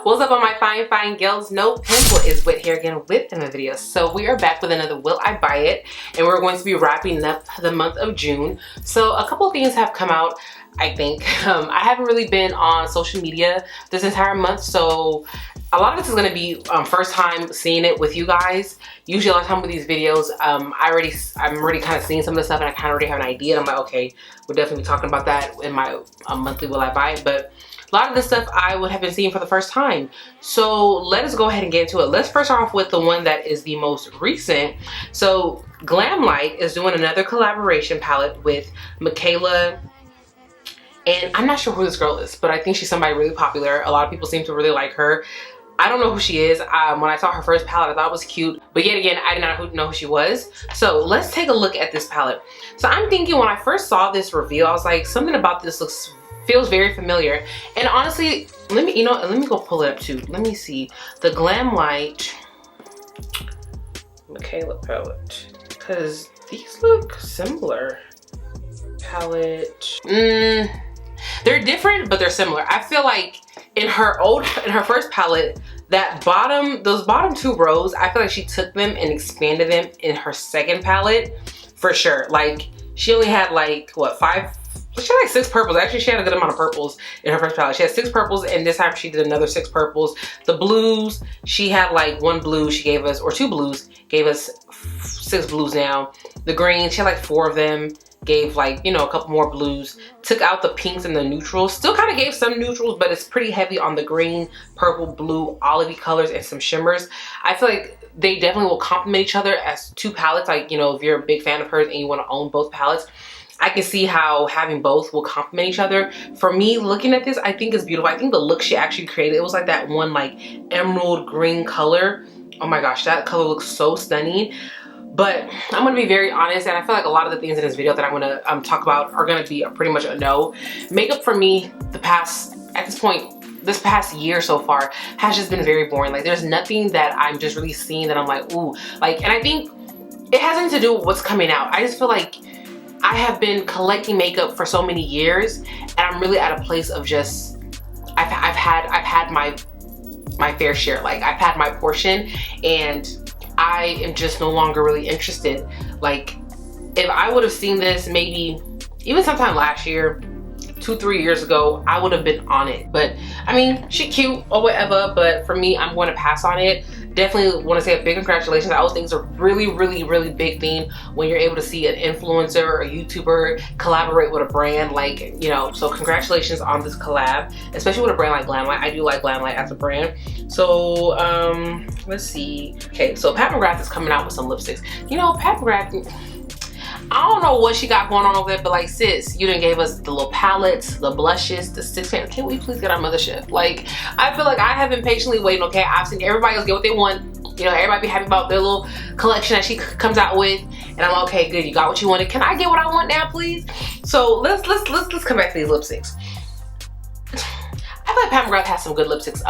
What's up, all my fine girls? No Pimple is Whit here again with another video. So we are back with another Will I Buy It, and we're going to be wrapping up the month of June. So a couple of things have come out, I think. I haven't really been on social media this entire month, so a lot of this is going to be first time seeing it with you guys. Usually a lot of time with these videos, I'm already kind of seeing some of the stuff and I kind of already have an idea. And I'm like, okay, we'll definitely be talking about that in my monthly Will I Buy It. But a lot of this stuff I would have been seeing for the first time. So let us go ahead and get into it. Let's first start off with the one that is the most recent. So Glamlite is doing another collaboration palette with Mikayla. And I'm not sure who this girl is, but I think she's somebody really popular. A lot of people seem to really like her. I don't know who she is. When I saw her first palette, I thought it was cute. But yet again, I did not know who she was. So let's take a look at this palette. So I'm thinking when I first saw this reveal, I was like, something about this feels very familiar. And honestly, let me go pull it up too. Let me see. The Glamlite Mikayla palette. Because these look similar. Palette. They're different, but they're similar. I feel like in her first palette, those bottom two rows, I feel like she took them and expanded them in her second palette for sure. Like she only had like what, she had like 6 purples. Actually, she had a good amount of purples in her first palette. She had 6 purples, and this time she did another 6 purples. The blues, she had like 1 blue she gave us, or 2 blues, gave us 6 blues now. The green, she had like 4 of them, gave like, you know, a couple more blues. Took out the pinks and the neutrals. Still kind of gave some neutrals, but it's pretty heavy on the green, purple, blue, olivey colors, and some shimmers. I feel like they definitely will complement each other as 2 palettes. Like, you know, if you're a big fan of hers and you want to own both palettes, I can see how having both will complement each other. For me, looking at this, I think it's beautiful. I think the look she actually created, it was like that one like emerald green color. Oh my gosh, that color looks so stunning. But I'm gonna be very honest, and I feel like a lot of the things in this video that I'm gonna talk about are gonna be pretty much a no. Makeup for me, this past year so far has just been very boring. Like there's nothing that I'm just really seeing that I'm like, ooh, like, and I think it has nothing to do with what's coming out. I just feel like I have been collecting makeup for so many years, and I'm really at a place of just, I've had my fair share. Like I've had my portion, and I am just no longer really interested. Like if I would have seen this maybe even sometime last year, 2-3 years ago, I would have been on it. But I mean, she cute or whatever, but for me, I'm going to pass on it. Definitely want to say a big congratulations. I always think it's a really big thing when you're able to see an influencer or a YouTuber collaborate with a brand, like, you know, so congratulations on this collab, especially with a brand like Glamlite. I do like Glamlite as a brand. So let's see. Okay, so Pat McGrath is coming out with some lipsticks. You know, Pat McGrath, I don't know what she got going on over there, but like, sis, you done gave us the little palettes, the blushes, the 6 pans. Can't we please get our mothership? Like, I feel like I have been patiently waiting, okay? I've seen everybody else get what they want. You know, everybody be happy about their little collection that she comes out with. And I'm like, okay, good, you got what you wanted. Can I get what I want now, please? So let's come back to these lipsticks. I feel like Pat McGrath has some good lipsticks.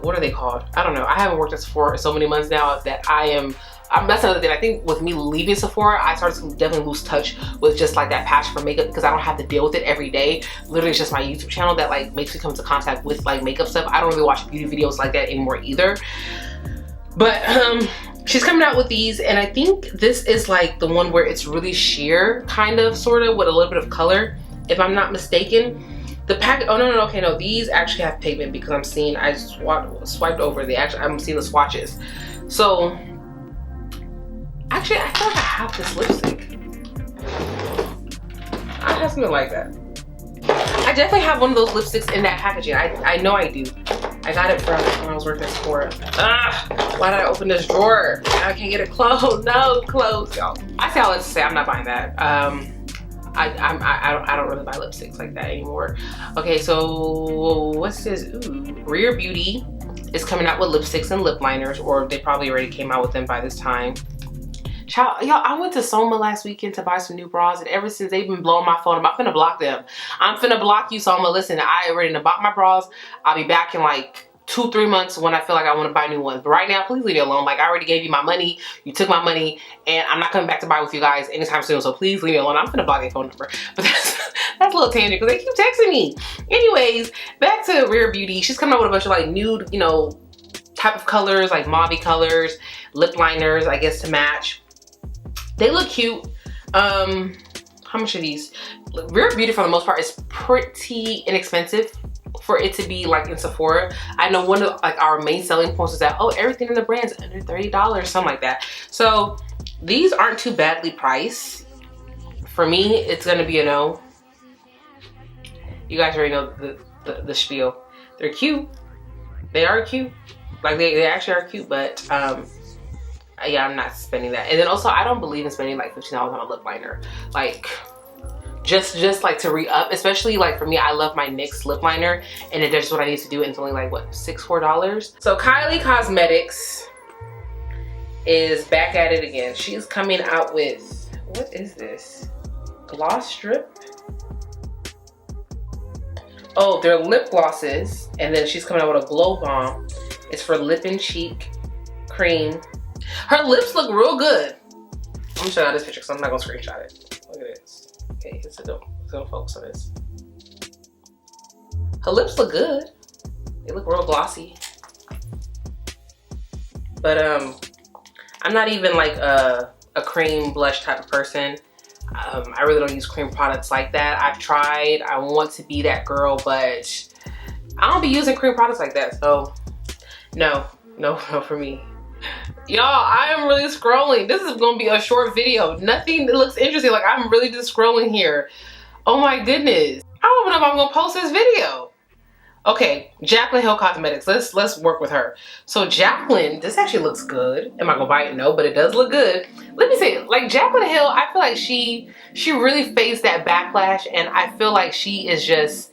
What are they called? I don't know. I haven't worked at Sephora so many months now that that's another thing. I think with me leaving Sephora, I started to definitely lose touch with just like that passion for makeup, because I don't have to deal with it every day. Literally, it's just my YouTube channel that like makes me come into contact with like makeup stuff. I don't really watch beauty videos like that anymore either. But she's coming out with these, and I think this is like the one where it's really sheer, kind of, sort of, with a little bit of color, if I'm not mistaken. The pack, oh no, okay, no, these actually have pigment, because I'm seeing, I swiped over I'm seeing the swatches. So actually, I feel like I have this lipstick. I have something like that. I definitely have one of those lipsticks in that packaging. I know I do. I got it from when I was working at Sephora. Why did I open this drawer? I can't get it closed. No, closed, y'all. I say all this to say I'm not buying that. I don't really buy lipsticks like that anymore. Okay, so what's this? Ooh, Rare Beauty is coming out with lipsticks and lip liners, or they probably already came out with them by this time. Child, y'all, I went to Soma last weekend to buy some new bras, and ever since they've been blowing my phone up, I'm finna block them. I'm finna block you, Soma. Listen, I already bought my bras. I'll be back in like 2-3 months when I feel like I want to buy new ones. But right now, please leave me alone. Like, I already gave you my money. You took my money, and I'm not coming back to buy with you guys anytime soon. So please leave me alone. I'm gonna block your phone number. But That's a little tangent because they keep texting me. Anyways, back to Rare Beauty. She's coming out with a bunch of like nude, you know, type of colors, like mauve colors, lip liners, I guess, to match. They look cute. How much are these? Rare Beauty for the most part is pretty inexpensive for it to be like in Sephora. I know one of like our main selling points is that, oh, everything in the brand's under $30, something like that. So these aren't too badly priced. For me, it's gonna be a no. You guys already know the spiel. They're cute. They are cute. Like they actually are cute, but yeah, I'm not spending that. And then also, I don't believe in spending like $15 on a lip liner. Like, just like to re-up, especially like for me, I love my NYX lip liner, and it does what I need to do, and it's only like, what, $4? So Kylie Cosmetics is back at it again. She's coming out with, what is this? Gloss strip? Oh, they're lip glosses, and then she's coming out with a glow bomb. It's for lip and cheek cream. Her lips look real good. I'm gonna show you this picture because I'm not gonna screenshot it. Look at this. Okay, it's gonna focus on this. Her lips look good. They look real glossy. But I'm not even like a cream blush type of person. I really don't use cream products like that. I've tried. I want to be that girl, but I don't be using cream products like that. So no for me. Y'all, I am really scrolling. This is gonna be a short video. Nothing that looks interesting. Like, I'm really just scrolling here. Oh my goodness. I don't even know if I'm gonna post this video. Okay, Jaclyn Hill Cosmetics. Let's work with her. So Jaclyn, this actually looks good. Am I gonna buy it? No, but it does look good. Let me say, like Jaclyn Hill, I feel like she really faced that backlash, and I feel like she's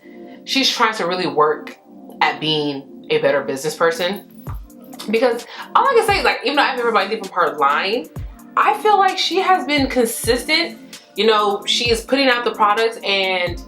trying to really work at being a better business person. Because all I can say is, like, even though I've never bought anything from her line, I feel like she has been consistent. You know, she is putting out the products, and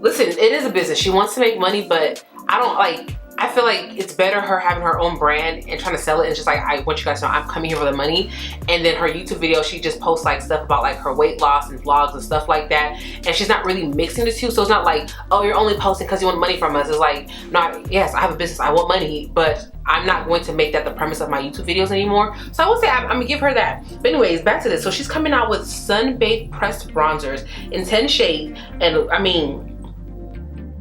listen, it is a business. She wants to make money, but I feel like it's better her having her own brand and trying to sell it. And just like, I want you guys to know I'm coming here for the money. And then her YouTube video, she just posts like stuff about like her weight loss and vlogs and stuff like that. And she's not really mixing the two. So it's not like, oh, you're only posting because you want money from us. It's like, no, yes, I have a business, I want money, but I'm not going to make that the premise of my YouTube videos anymore. So I would say I'm gonna give her that. But anyways, back to this. So she's coming out with sun-baked pressed bronzers in 10 shades. And I mean,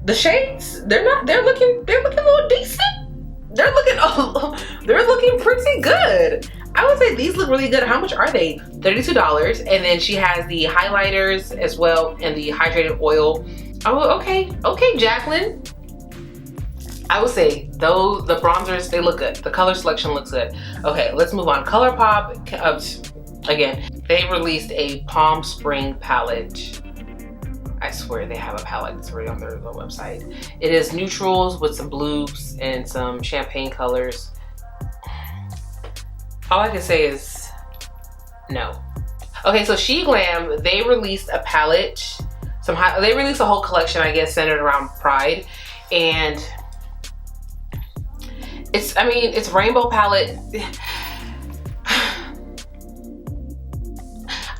the shades, they're looking a little decent. They're looking pretty good. I would say these look really good. How much are they? $32. And then she has the highlighters as well and the hydrated oil. Oh, okay, Jaclyn. I would say those, the bronzers, they look good. The color selection looks good. Okay, let's move on. Colourpop, again, they released a Palm Spring palette. I swear they have a palette that's already on their website. It is neutrals with some blues and some champagne colors. All I can say is no. Okay, so She Glam, they released a palette. They released a whole collection, I guess, centered around Pride. And it's rainbow palette.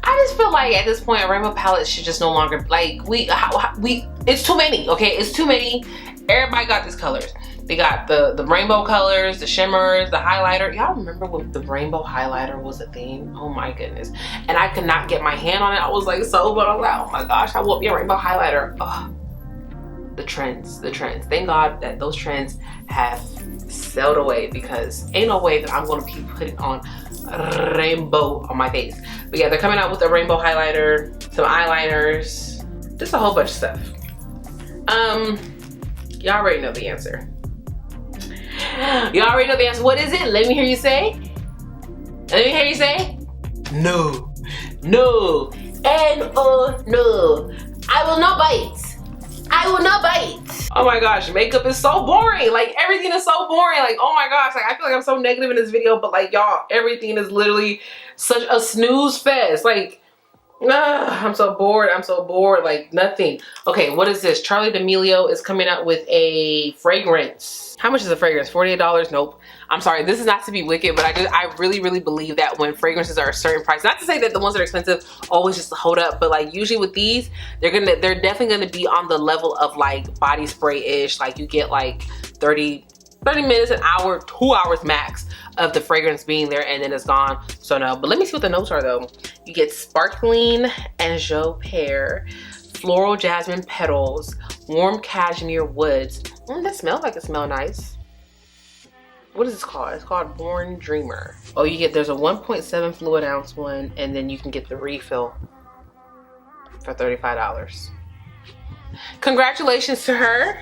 I just feel like at this point, a rainbow palette should just no longer, like, it's too many, okay? It's too many. Everybody got these colors. They got the rainbow colors, the shimmers, the highlighter. Y'all remember when the rainbow highlighter was a thing? Oh my goodness. And I could not get my hand on it. I was like so, but I was like, oh my gosh, I want me a rainbow highlighter. Ugh. The trends. Thank God that those trends have sailed away, because ain't no way that I'm gonna be putting on rainbow on my face. But yeah, they're coming out with a rainbow highlighter, some eyeliners, just a whole bunch of stuff. Y'all already know the answer. Y'all already know the answer. What is it? Let me hear you say. No. No. No. I will not bite. Oh my gosh, makeup is so boring. Like, everything is so boring. Like, oh my gosh, like, I feel like I'm so negative in this video, but like, y'all, everything is literally such a snooze fest. Like, I'm so bored. I'm so bored. Like nothing. Okay, what is this? Charlie D'Amelio is coming out with a fragrance. How much is a fragrance? $48? Nope. I'm sorry. This is not to be wicked, but I really, really believe that when fragrances are a certain price, not to say that the ones that are expensive always just hold up, but like usually with these, they're definitely gonna be on the level of like body spray-ish. Like you get like 30 minutes, an hour, 2 hours max of the fragrance being there, and then it's gone. So no, but let me see what the notes are though. You get sparkling Anjou pear, floral jasmine petals, warm cashmere woods. That smells like it smells nice. What is this called? It's called Born Dreamer. Oh, there's a 1.7 fluid ounce one, and then you can get the refill for $35. Congratulations to her,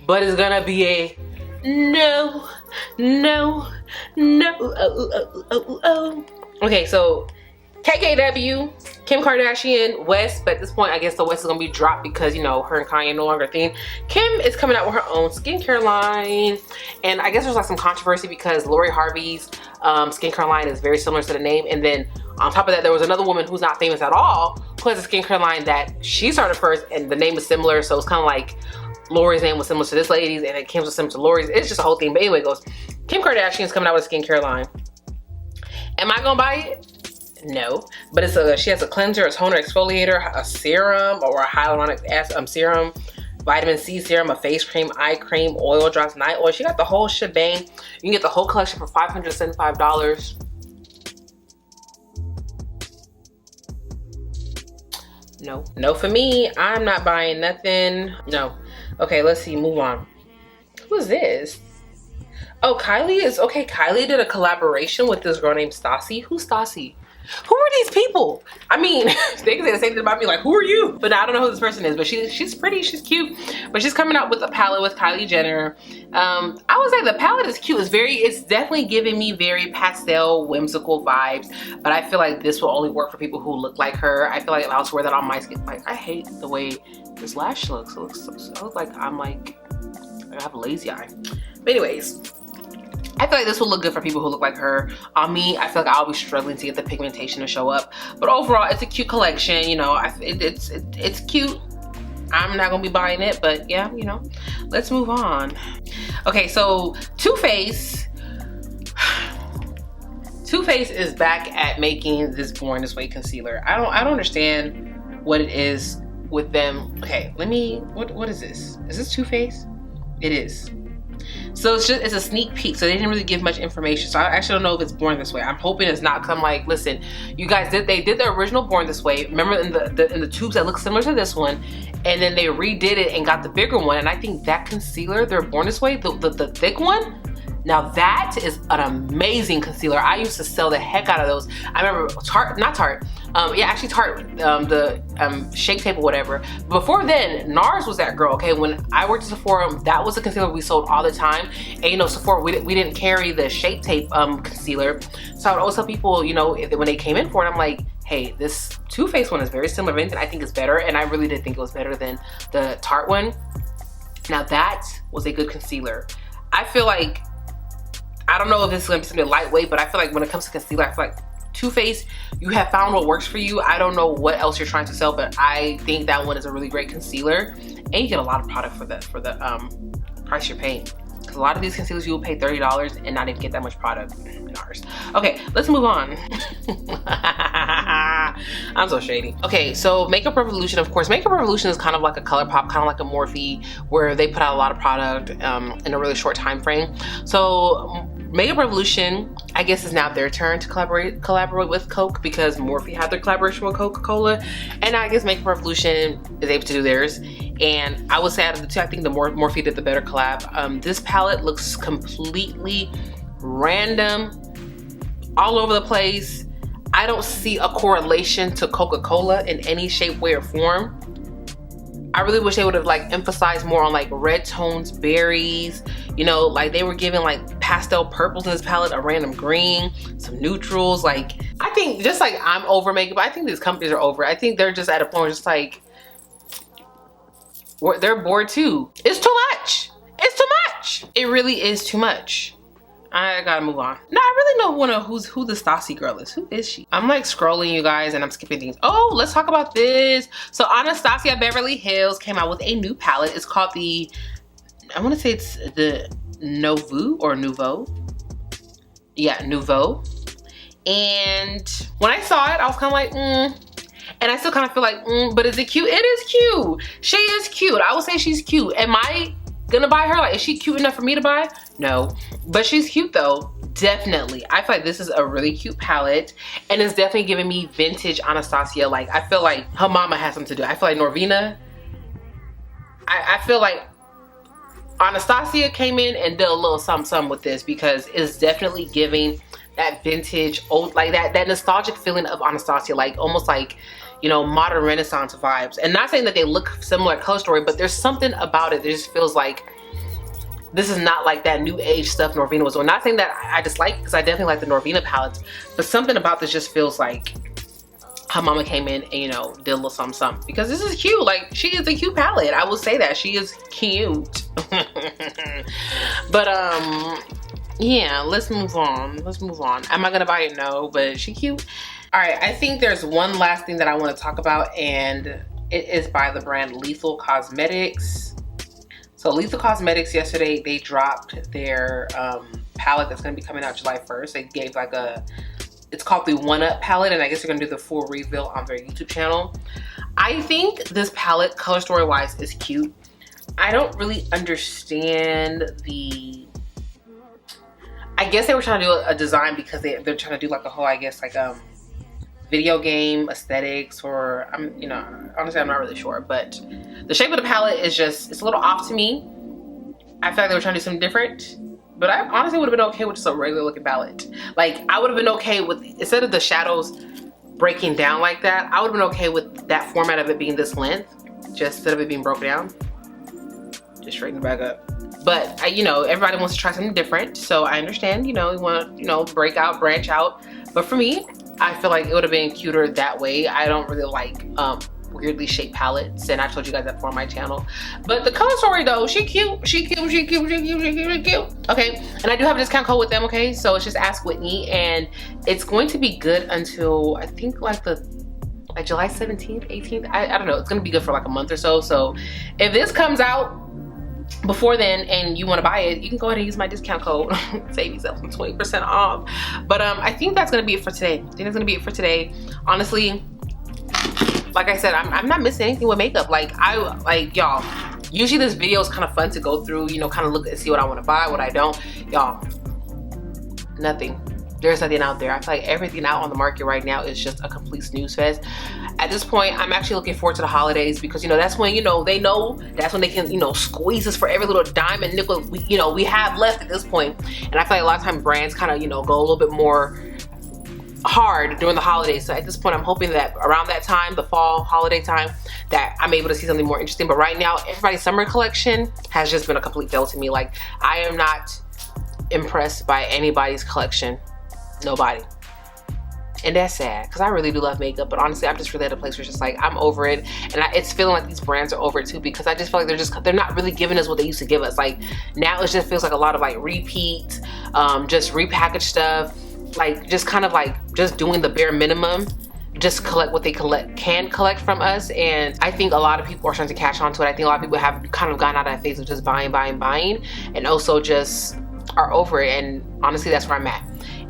but it's gonna be a no. Okay, so KKW, Kim Kardashian, West, but at this point I guess the West is gonna be dropped because you know her and Kanye no longer a thing. Kim is coming out with her own skincare line, and I guess there's like some controversy because Lori Harvey's skincare line is very similar to the name, and then on top of that there was another woman who's not famous at all who has a skincare line that she started first, and the name is similar, so it's kind of like Lori's name was similar to this lady's, and then Kim's was similar to Lori's. It's just a whole thing. But anyway, it goes, Kim Kardashian is coming out with a skincare line. Am I gonna buy it? No. But she has a cleanser, a toner, exfoliator, a serum, or a hyaluronic acid serum, vitamin C serum, a face cream, eye cream, oil drops, night oil. She got the whole shebang. You can get the whole collection for $575. No. No for me. I'm not buying nothing. No. Okay, let's see, move on. Who is this? Oh, Kylie is, okay, Kylie did a collaboration with this girl named Stassi. Who's Stassi? Who are these people? I mean, they can say the same thing about me, like, who are you? But I don't know who this person is, but she's pretty, she's cute. But she's coming out with a palette with Kylie Jenner. I would say the palette is cute. It's definitely giving me very pastel, whimsical vibes. But I feel like this will only work for people who look like her. I feel like if I was to wear that on my skin, like, I hate the way this lash looks. It looks like I have a lazy eye. But anyways, I feel like this will look good for people who look like her. On me, I feel like I'll be struggling to get the pigmentation to show up. But overall, it's a cute collection. You know, it's cute. I'm not gonna be buying it, but yeah, you know. Let's move on. Okay, so Too Faced is back at making this Born This Way concealer. I don't understand what it is with them. Okay, what is this? Is this Too Faced? It is. So it's a sneak peek, so they didn't really give much information, so I actually don't know if it's Born This Way. I'm hoping it's not, because I'm like, listen, you guys they did the original Born This Way, remember, in the tubes that look similar to this one, and then they redid it and got the bigger one, and I think that concealer, their Born This Way, the thick one, now that is an amazing concealer. I used to sell the heck out of those. I remember Tarte, the Shape Tape or whatever. Before then, NARS was that girl, okay? When I worked at Sephora, that was a concealer we sold all the time. And you know, Sephora, we didn't carry the Shape Tape concealer. So I would always tell people, you know, when they came in for it, I'm like, hey, this Too Faced one is very similar. If anything, I think it's better. And I really did think it was better than the Tarte one. Now that was a good concealer. I feel like, I don't know if this is gonna be something lightweight, but I feel like when it comes to concealer, I feel like Too Faced, you have found what works for you. I don't know what else you're trying to sell, but I think that one is a really great concealer, and you get a lot of product for the price you're paying. Because a lot of these concealers you will pay $30 and not even get that much product in ours. Okay, let's move on. I'm so shady. Okay, so Makeup Revolution, of course. Makeup Revolution is kind of like a Colourpop, kind of like a Morphe, where they put out a lot of product in a really short time frame. So Makeup Revolution, I guess, is now their turn to collaborate with Coke, because Morphe had their collaboration with Coca-Cola, and I guess Makeup Revolution is able to do theirs. And I would say out of the two, I think the Morphe did the better collab. This palette looks completely random, all over the place. I don't see a correlation to Coca-Cola in any shape, way, or form. I really wish they would have like emphasized more on like red tones, berries, you know, like they were giving like pastel purples in this palette, a random green, some neutrals. Like, I think just like I'm over makeup, I think these companies are over. I think they're just at a point where just like, they're bored too. It's too much. It's too much. It really is too much. I gotta move on. No, I really don't wanna who the Stassi girl is. Who is she? I'm like scrolling, you guys, and I'm skipping things. Oh, let's talk about this. So Anastasia Beverly Hills came out with a new palette. It's called the, I wanna say it's the Nouveau. Yeah, Nouveau. And when I saw it, I was kind of like, and I still kind of feel like, but is it cute? It is cute. She is cute. I would say she's cute. Am I gonna buy her? Like, is she cute enough for me to buy? No, but she's cute though. Definitely. I feel like this is a really cute palette, and it's definitely giving me vintage Anastasia. Like, I feel like her mama has something to do. I feel like Norvina, I feel like Anastasia came in and did a little something with this, because it's definitely giving that vintage old, like that nostalgic feeling of Anastasia, like almost like, you know, modern Renaissance vibes. And not saying that they look similar at Color Story, but there's something about it that just feels like this is not like that new age stuff Norvina was doing. Not saying that I dislike it, because I definitely like the Norvina palettes, but something about this just feels like her mama came in and, you know, did a little something, because this is cute. Like, she is a cute palette. I will say that she is cute. But yeah, let's move on. Am I gonna buy it? No, but she cute. All right, I think there's one last thing that I want to talk about, and it is by the brand Lethal Cosmetics. So Lethal Cosmetics, yesterday they dropped their palette that's gonna be coming out July 1st. They gave like it's called the One Up palette, and I guess they're gonna do the full reveal on their YouTube channel. I think this palette, color story wise, is cute. I don't really understand I guess they were trying to do a design because they're trying to do like a whole, I guess, like video game aesthetics, or you know, honestly I'm not really sure, but the shape of the palette is just, it's a little off to me. I feel like they were trying to do something different, but I honestly would have been okay with just a regular looking palette. Like, I would have been okay with, instead of the shadows breaking down like that, I would have been okay with that format of it being this length, just instead of it being broken down. Just straighten it back up. But you know, everybody wants to try something different, so I understand, you know, you want to, you know, break out, branch out. But for me, I feel like it would have been cuter that way. I don't really like weirdly shaped palettes, and I told you guys that before on my channel. But the Color Story though, she cute. Okay, and I do have a discount code with them, okay? So it's just Ask Whitney, and it's going to be good until I think like July 17th, 18th. I don't know. It's gonna be good for like a month or so. So if this comes out before then and you want to buy it, you can go ahead and use my discount code. Save yourself some 20% off. But I think that's gonna be it for today. Honestly, like I said, I'm not missing anything with makeup. Like y'all, usually this video is kind of fun to go through, you know, kind of look and see what I want to buy, what I don't. Y'all, nothing. There's nothing out there. I feel like everything out on the market right now is just a complete snooze fest. At this point, I'm actually looking forward to the holidays, because, you know, that's when, you know, that's when they can, you know, squeeze us for every little dime and nickel we have left at this point. And I feel like a lot of times brands kind of, you know, go a little bit more hard during the holidays. So at this point, I'm hoping that around that time, the fall holiday time, that I'm able to see something more interesting. But right now, everybody's summer collection has just been a complete fail to me. Like, I am not impressed by anybody's collection. Nobody. And that's sad, because I really do love makeup, but honestly I'm just really at a place where it's just like, I'm over it. And it's feeling like these brands are over it too, because I just feel like they're not really giving us what they used to give us. Like, now it just feels like a lot of like repeat, just repackaged stuff, like just kind of like just doing the bare minimum, just collect what they can collect from us. And I think a lot of people are starting to catch on to it. I think a lot of people have kind of gotten out of that phase of just buying, and also just are over it. And honestly, that's where I'm at.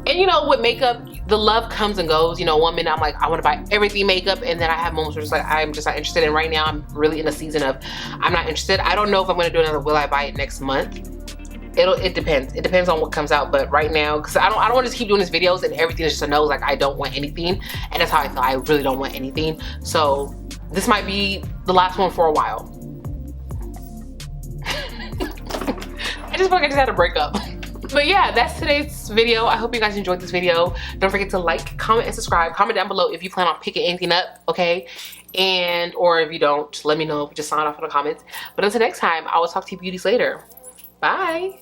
And you know, with makeup, the love comes and goes. You know, one minute I'm like, I want to buy everything makeup, and then I have moments where it's like, I'm just not interested. And right now I'm really in a season of, I'm not interested. I don't know if I'm going to do another will I buy it next month. It depends. It depends on what comes out. But right now, because I don't want to just keep doing these videos and everything is just a no. Like, I don't want anything, and that's how I feel. I really don't want anything. So this might be the last one for a while. I just feel like I just had to break up. But yeah, that's today's video. I hope you guys enjoyed this video. Don't forget to like, comment, and subscribe. Comment down below if you plan on picking anything up, okay? And, or if you don't, let me know. Just sign off in the comments. But until next time, I will talk to you beauties later. Bye.